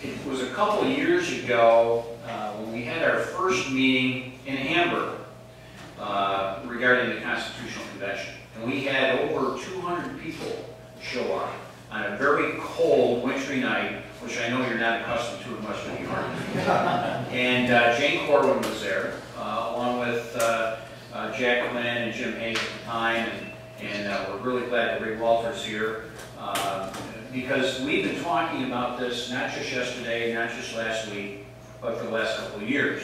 It was a couple of years ago when we had our first meeting in Hamburg regarding the Constitutional Convention. And we had over 200 people show up on a very cold, wintry night, which I know you're not accustomed to much of New York. And Jane Corbin was there, along with Jack Quinn and Jim Hayes at the time, and we're really glad that Ray Walter's here, because we've been talking about this not just yesterday, not just last week, but for the last couple of years.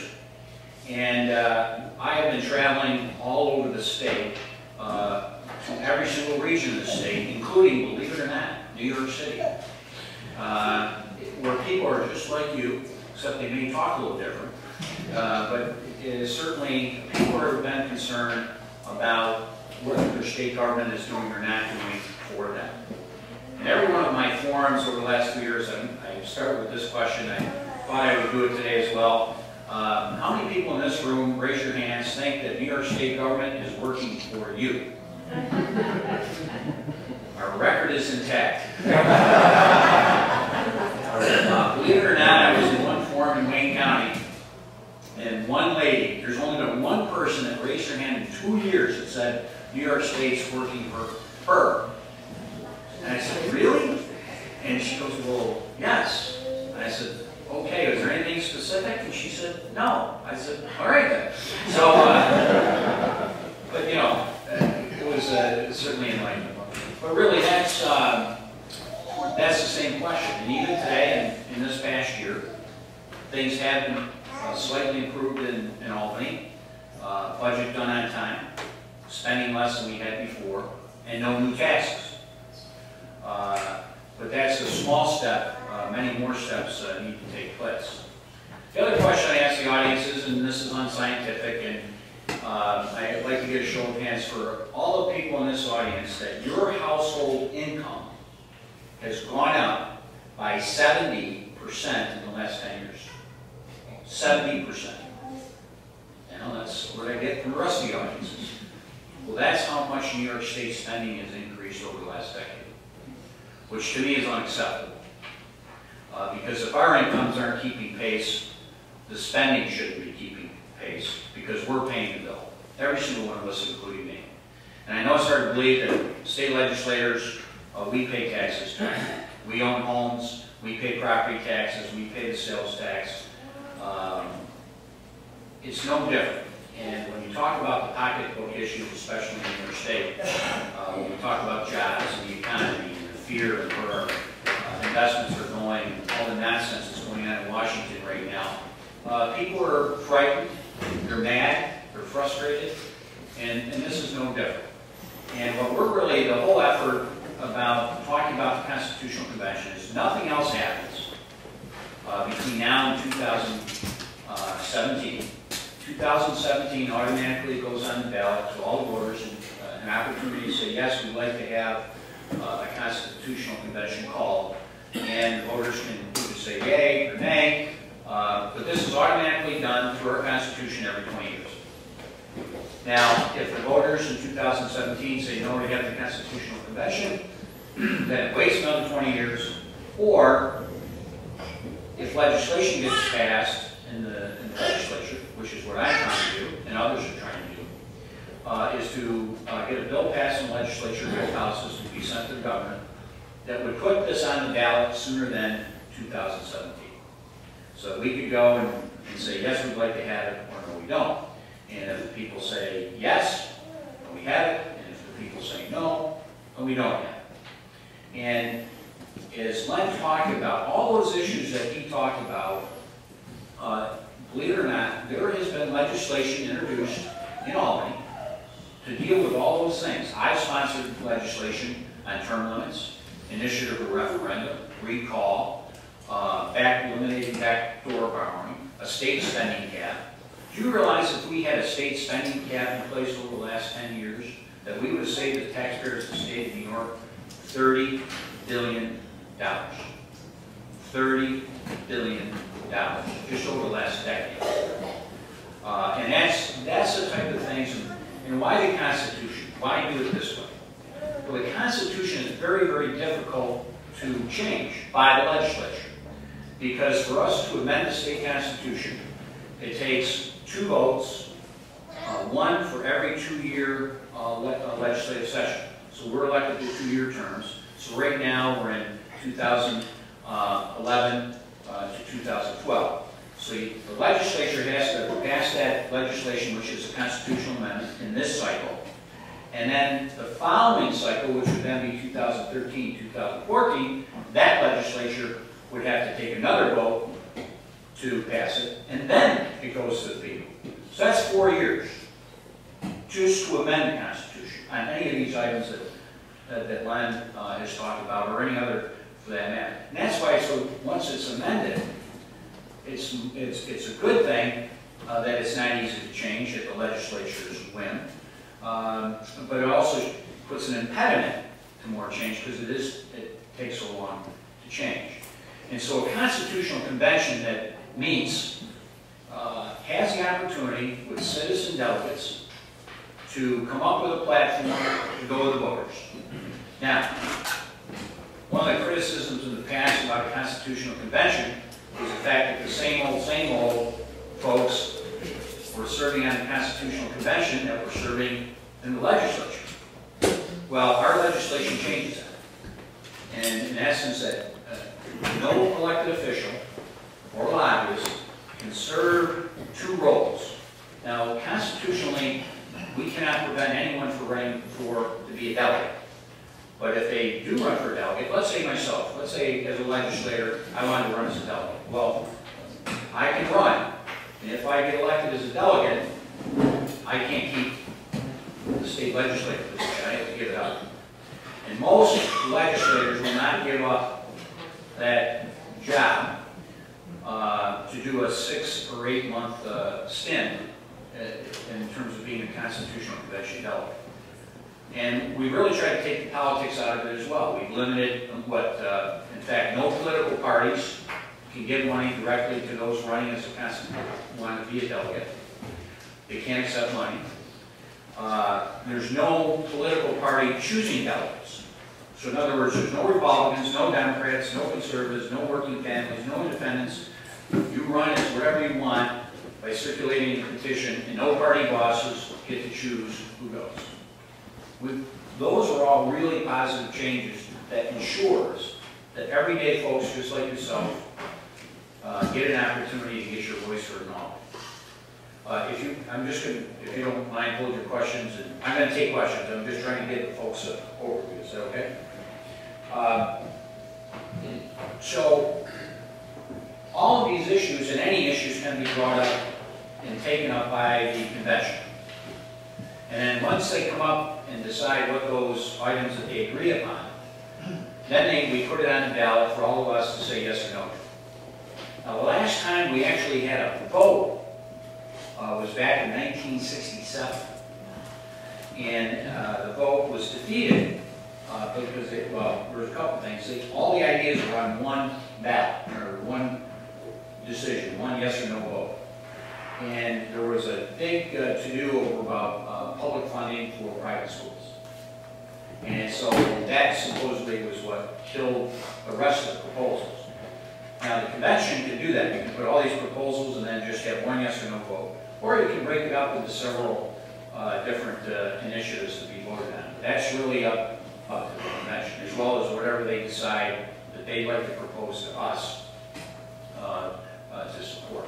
And I have been traveling all over the state, to every single region of the state, including, believe it or not, New York City, where people are just like you, except they may talk a little different. But it is certainly people have been concerned about what their state government is doing or not doing for them. In every one of my forums over the last 2 years, I started with this question. I thought I would do it today as well. How many people in this room, raise your hands, think that New York State government is working for you? Our record is intact. Believe it or not, I was in one forum in Wayne County, and one lady, there's only been one person that raised her hand in 2 years that said New York State's working for her. And I said, really? And she goes, well, yes. And I said, okay, is there anything specific? And she said, no. I said, all right then. So, but you know, it was certainly enlightening. But really, that's the same question. And even today, in this past year, things have been slightly improved in Albany. Budget done on time, spending less than we had before, and no new taxes. But that's a small step. Many more steps need to take place. The other question I ask the audience is, and this is unscientific, and I'd like to get a show of hands for all the people in this audience, that your household income has gone up by 70% in the last 10 years. 70%. You know, that's what I get from the rest of the audiences. Well, that's how much New York State spending has increased over the last decade, which to me is unacceptable. Because if our incomes aren't keeping pace, the spending shouldn't be keeping pace, because we're paying the bill. Every single one of us, including me. And I know it's hard to believe that state legislators, we pay taxes too. We own homes, we pay property taxes, we pay the sales tax. It's no different. And when you talk about the pocketbook issues, especially in New York State, when we talk about jobs and the economy and the fear of where investments are going, and all the nonsense that's going on in Washington right now, people are frightened, they're mad, they're frustrated, and this is no different. And what we're really, the whole effort about talking about the Constitutional Convention is nothing else happens between now and 2017. 2017 automatically goes on the ballot to all the voters, and an opportunity to say, yes, we'd like to have a Constitutional Convention called, and voters can either say yay or nay, but this is automatically done through our Constitution every 20 years. Now, if the voters in 2017 say no to have the Constitutional Convention, then it waits another 20 years, or if legislation gets passed in the legislature, which is what I'm trying to do, and others are trying to do, is to get a bill passed in the legislature, both houses, to be sent to the governor, that would put this on the ballot sooner than 2017. So we could go and say, yes, we'd like to have it, or no, we don't. And if the people say yes, then we have it, and if the people say no, then we don't have it. And as Len talked about, all those issues that he talked about, believe it or not, there has been legislation introduced in Albany to deal with all those things. I've sponsored legislation on term limits, initiative of referendum, recall, eliminating backdoor borrowing, a state spending cap. Do you realize if we had a state spending cap in place over the last 10 years, that we would have saved the taxpayers of the state of New York $30 billion. $30 billion just over the last decade. And that's the type of things, and why the Constitution? Why do it this way? Well, the Constitution is very, very difficult to change by the legislature. because for us to amend the state constitution, it takes 2 votes, one for every 2-year legislative session. So we're elected to 2-year terms. So right now we're in 2011 to 2012. So the legislature has to pass that legislation, which is a constitutional amendment, in this cycle. And then the following cycle, which would then be 2013, 2014, that legislature would have to take another vote to pass it, and then it goes to the people. So that's 4 years just to amend the Constitution on any of these items that Len has talked about, or any other for that matter. And that's why, so once it's amended, it's a good thing that it's not easy to change at the legislature's whim, but it also puts an impediment to more change because it takes so long to change. And so a constitutional convention that meets has the opportunity with citizen delegates to come up with a platform to go to the voters. Now, one of the criticisms in the past about a constitutional convention was the fact that the same old folks were serving on the constitutional convention that were serving in the legislature. Well, our legislation changes that. And in essence, that no elected official or lobbyist can serve 2 roles. Now, constitutionally, we cannot prevent anyone from running to be a delegate. But if they do run for a delegate, let's say myself, let's say as a legislator, I wanted to run as a delegate. Well, I can run, and if I get elected as a delegate, I can't keep the state legislative position. I have to give it up. And most legislators will not give up that job to do a 6 or 8 month stint in terms of being a constitutional convention delegate. And we really tried to take the politics out of it as well. We've limited what, in fact, no political parties can give money directly to those running as a constitutional, want to be a delegate. They can't accept money. There's no political party choosing delegates. So in other words, there's no Republicans, no Democrats, no conservatives, no working families, no independents. You run as whatever you want by circulating a petition, and no party bosses get to choose who goes. Those are all really positive changes that ensures that everyday folks just like yourself get an opportunity to get your voice heard and all. If you don't mind, hold your questions, and I'm going to take questions. I'm just trying to get the folks an overview. Is that okay? So all of these issues and any issues can be brought up and taken up by the convention. And then once they come up and decide what those items that they agree upon, then we put it on the ballot for all of us to say yes or no. Now, the last time we actually had a vote was back in 1967. And the vote was defeated because there was a couple things. All the ideas were on one ballot, or one decision, one yes or no vote. And there was a big to-do over about public funding for private schools. And so that supposedly was what killed the rest of the proposals. Now the convention can do that. You can put all these proposals and then just have one yes or no vote. Or you can break it up into several different initiatives to be voted on. That's really up to the convention, as well as whatever they decide that they'd like to propose to us to support.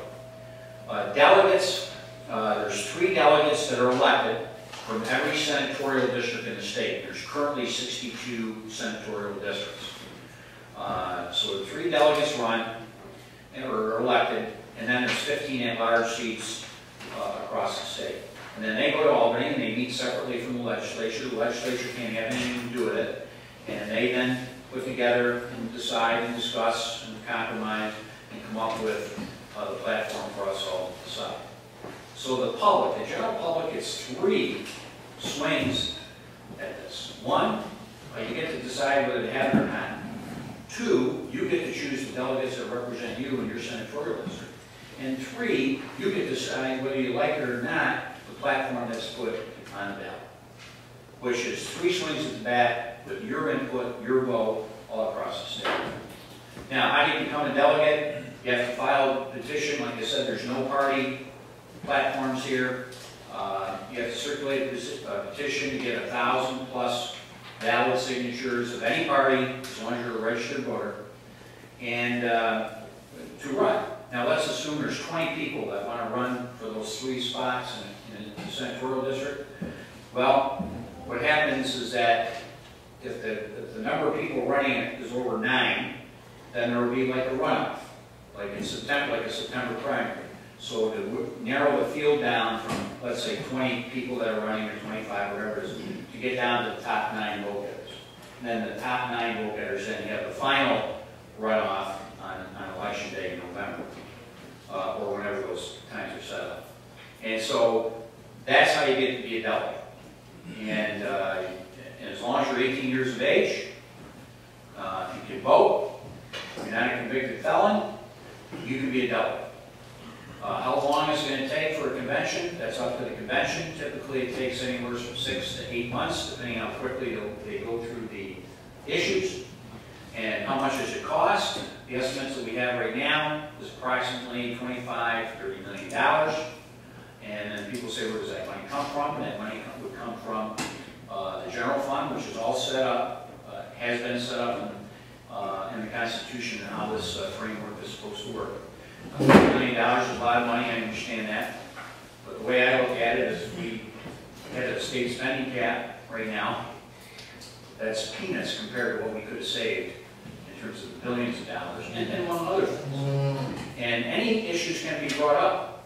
Delegates, there's 3 delegates that are elected from every senatorial district in the state. There's currently 62 senatorial districts. So the 3 delegates run and are elected, and then there's 15 at-large seats across the state. And then they go to Albany and they meet separately from the legislature. The legislature can't have anything to do with it. And they then put together and decide and discuss and compromise and come up with the platform for us all to decide. So the public, the general public, gets 3 swings at this. 1, you get to decide whether to have it or not. 2, you get to choose the delegates that represent you in your senatorial district. And 3, you get to decide whether you like it or not, the platform that's put on the ballot, which is 3 swings at the bat with your input, your vote, all across the state. Now, how do you become a delegate? You have to file a petition. Like I said, there's no party platforms here. You have to circulate a petition to get 1,000 plus valid signatures of any party, as long as you're a registered voter, and to run. Now let's assume there's 20 people that want to run for those 3 spots in the senatorial district. Well, what happens is that if the number of people running it is over 9, then there will be like a runoff, like in September, like a September primary. So to narrow the field down from, let's say, 20 people that are running, or 25, whatever it is, to get down to the top 9 vote getters. And then the top 9 vote getters, then you have the final runoff on election day in November, or whenever those times are set up. And so that's how you get to be a delegate. And as long as you're 18 years of age, you can vote, you're not a convicted felon, you can be a delegate. How long is it going to take for a convention? That's up to the convention. Typically it takes anywhere from 6 to 8 months, depending on how quickly they go through the issues. And how much does it cost? The estimates that we have right now is approximately $25 to $30 million. And then people say, where does that money come from? That money would come from the general fund, which is all set up, has been set up in the Constitution and how this framework is supposed to work. $1 million is a lot of money, I understand that. But the way I look at it is we had a state spending cap right now. That's peanuts compared to what we could have saved in terms of billions of dollars, and among other things. And any issues can be brought up.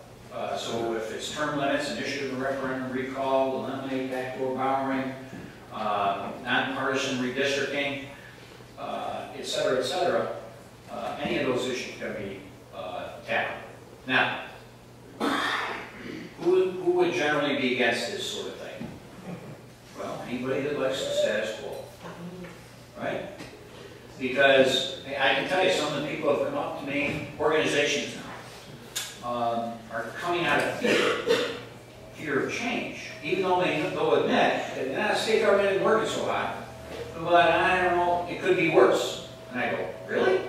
So if it's term limits, an issue of a referendum recall, eliminate backdoor borrowing, nonpartisan redistricting, et cetera, any of those issues can be tackled. Now, who would generally be against this sort of thing? Well, anybody that likes the status quo, right? Because I can tell you, some of the people have come up to me, organizations now, are coming out of fear of change, even though they'll admit that state government isn't working so hot, but I don't know, it could be worse. And I go, really?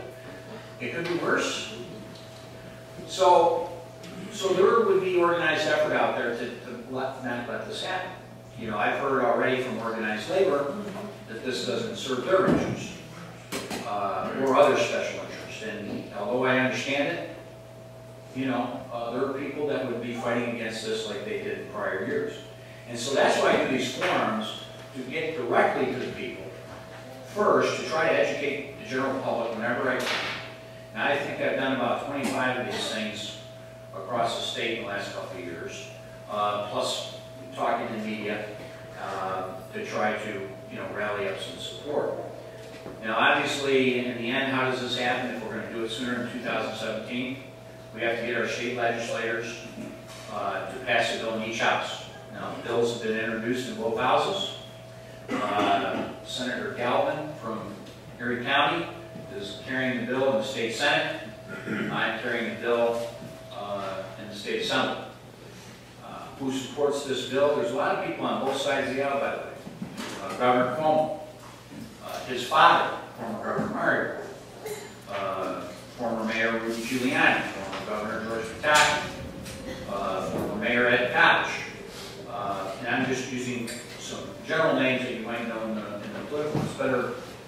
It could be worse? So there would be organized effort out there to not let this happen. You know, I've heard already from organized labor that this doesn't serve their interest or other special interests. And although I understand it, you know, there are people that would be fighting against this like they did in prior years. And so that's why I do these forums, to get directly to the people. First, to try to educate the general public whenever I can. Now, I think I've done about 25 of these things across the state in the last couple of years, plus talking to the media to try to, you know, rally up some support. Now, obviously, in the end, how does this happen? If we're going to do it sooner in 2017, we have to get our state legislators to pass a bill in each house. Now, the bills have been introduced in both houses. Senator Galvin from Erie County is carrying the bill in the state Senate. I'm carrying the bill in the state Assembly. Who supports this bill? There's a lot of people on both sides of the aisle, by the way. Governor Kolb, his father, former Governor Mario, former Mayor Rudy Giuliani, former Governor George Pataki, former Mayor Ed Koch. And I'm just using some general names that you might know in the political, it's better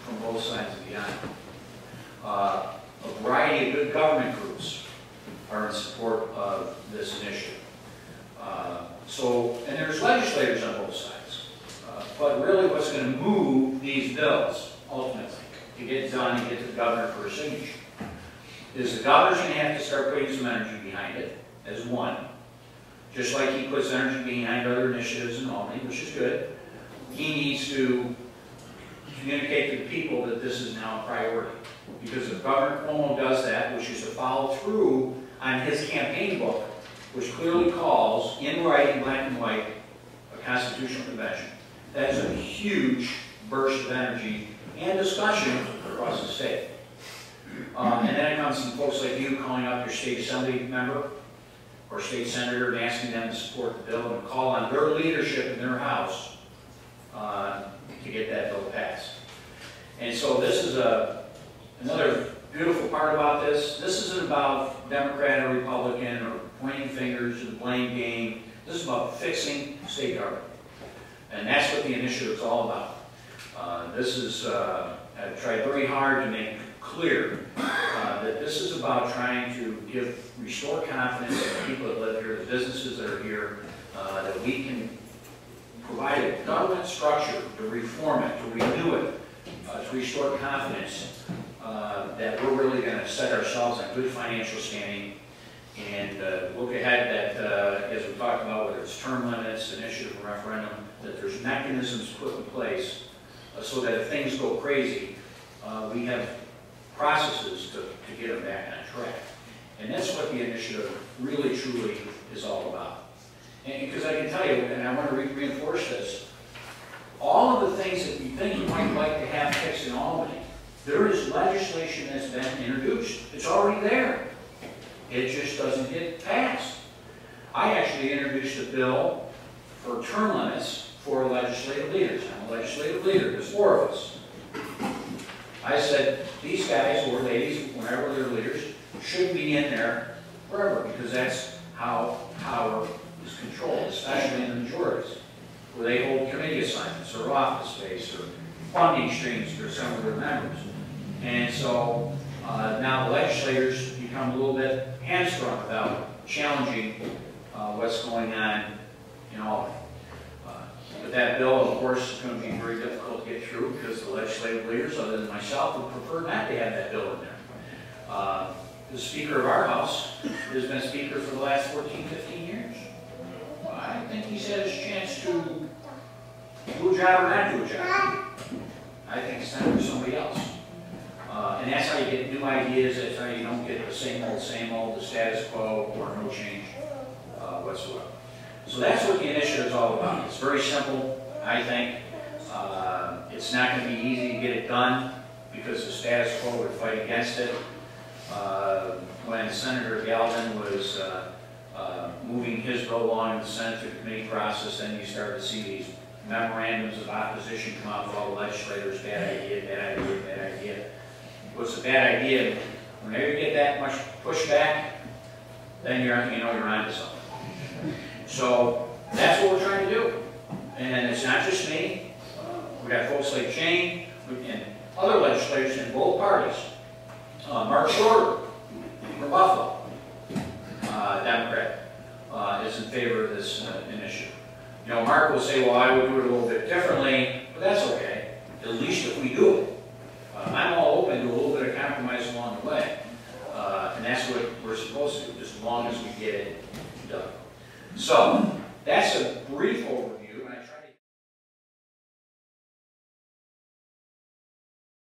from both sides of the aisle. A variety of good government groups are in support of this initiative. And there's legislators on both sides. But really what's going to move these bills, ultimately, to get done and get to the governor for a signature, is the governor's going to have to start putting some energy behind it, as one. Just like he puts energy behind other initiatives in Albany, which is good. He needs to communicate to the people that this is now a priority. Because if Governor Cuomo does that, which is to follow through on his campaign book, which clearly calls, in writing, black and white, a constitutional convention, that is a huge burst of energy and discussion across the state. And then it comes from folks like you calling up your state assembly member or state senator and asking them to support the bill and call on their leadership in their house to get that bill passed. And so this is another beautiful part about this isn't about Democrat or Republican or pointing fingers or the blame game. This is about fixing state government. And that's what the initiative is all about. I've tried very hard to make clear that this is about trying to restore confidence in the people that live here, the businesses that are here, that we can provide a government structure to reform it, to renew it, to restore confidence, that we're really going to set ourselves on good financial standing and look ahead that, as we talked about, whether it's term limits, initiative, or referendum, that there's mechanisms put in place so that if things go crazy, we have processes to get them back on track. And that's what the initiative really, truly is all about. And because I can tell you, and I want to reinforce this, all of the things that you think you might like to have fixed in Albany, there is legislation that's been introduced. It's already there. It just doesn't get passed. I actually introduced a bill for term limits for legislative leaders. I'm a legislative leader. There's 4 of us. I said, these guys or ladies, whenever they're leaders, should be in there forever, because that's how power is controlled, especially in the majorities, where they hold committee assignments or office space or funding streams for some of their members. And so now the legislators become a little bit hamstrung about challenging what's going on in Albany. But that bill, of course, is going to be very difficult to get through because the legislative leaders, other than myself, would prefer not to have that bill in there. The Speaker of our House has been Speaker for the last 14, 15 years. I think he's had his chance to do a job or not do a job. I think it's time for somebody else. And that's how you get new ideas. That's how you don't get the same old, the status quo, or no change whatsoever. So that's what the initiative is all about. It's very simple, I think. It's not going to be easy to get it done because the status quo would fight against it. When Senator Galvin was moving his bill along in the Senate through the committee process, then you start to see these memorandums of opposition come out with all the legislators, bad idea, bad idea, bad idea. What's a bad idea? Whenever you get that much pushback, then you're onto something. So that's what we're trying to do. And it's not just me. We've got folks like Jane and other legislators in both parties. Mark Shorter from Buffalo, Democrat, is in favor of this initiative. Mark will say, well, I would do it a little bit differently, but that's okay. At least if we do it. I'm all open to a little bit of compromise along the way. And that's what we're supposed to do, as long as we get it done. So, that's a brief overview.